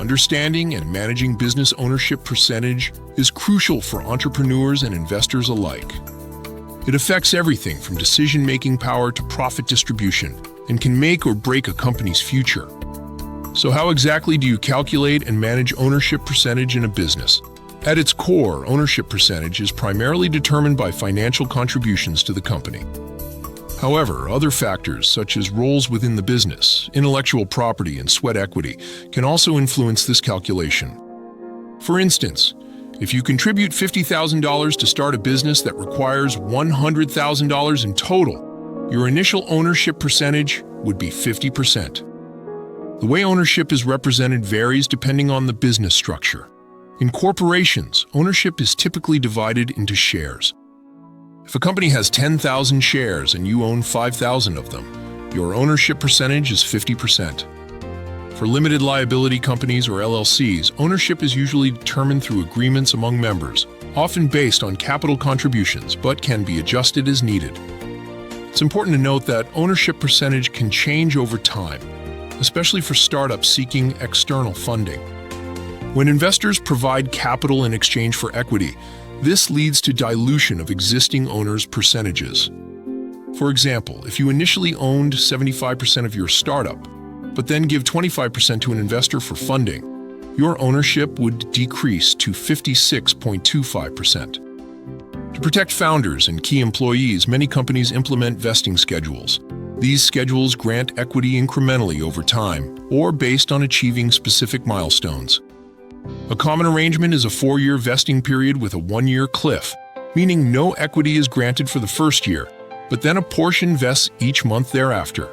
Understanding and managing business ownership percentage is crucial for entrepreneurs and investors alike. It affects everything from decision-making power to profit distribution and can make or break a company's future. So how exactly do you calculate and manage ownership percentage in a business? At its core, ownership percentage is primarily determined by financial contributions to the company. However, other factors such as roles within the business, intellectual property, and sweat equity can also influence this calculation. For instance, if you contribute $50,000 to start a business that requires $100,000 in total, your initial ownership percentage would be 50%. The way ownership is represented varies depending on the business structure. In corporations, ownership is typically divided into shares. If a company has 10,000 shares and you own 5,000 of them, your ownership percentage is 50%. For limited liability companies or LLCs, ownership is usually determined through agreements among members, often based on capital contributions, but can be adjusted as needed. It's important to note that ownership percentage can change over time, especially for startups seeking external funding. When investors provide capital in exchange for equity, this leads to dilution of existing owners' percentages. For example, if you initially owned 75% of your startup, but then give 25% to an investor for funding, your ownership would decrease to 56.25%. To protect founders and key employees, many companies implement vesting schedules. These schedules grant equity incrementally over time or based on achieving specific milestones. A common arrangement is a 4-year vesting period with a 1-year cliff, meaning no equity is granted for the first year, but then a portion vests each month thereafter.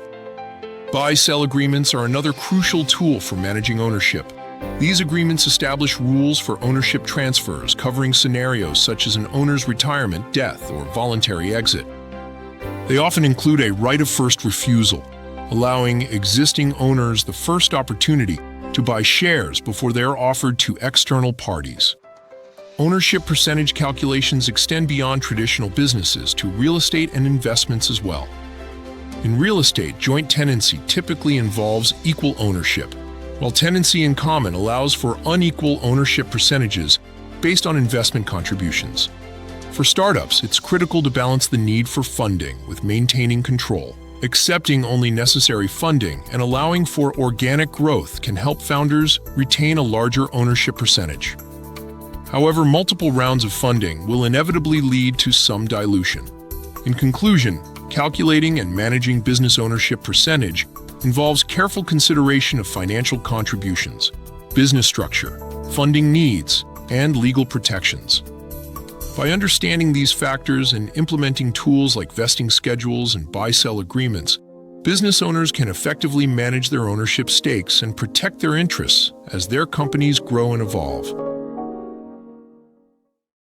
Buy-sell agreements are another crucial tool for managing ownership. These agreements establish rules for ownership transfers, covering scenarios such as an owner's retirement, death, or voluntary exit. They often include a right of first refusal, allowing existing owners the first opportunity to buy shares before they are offered to external parties. Ownership percentage calculations extend beyond traditional businesses to real estate and investments as well. In real estate, joint tenancy typically involves equal ownership, while tenancy in common allows for unequal ownership percentages based on investment contributions. For startups, it's critical to balance the need for funding with maintaining control. Accepting only necessary funding and allowing for organic growth can help founders retain a larger ownership percentage. However, multiple rounds of funding will inevitably lead to some dilution. In conclusion, calculating and managing business ownership percentage involves careful consideration of financial contributions, business structure, funding needs, and legal protections. By understanding these factors and implementing tools like vesting schedules and buy-sell agreements, business owners can effectively manage their ownership stakes and protect their interests as their companies grow and evolve.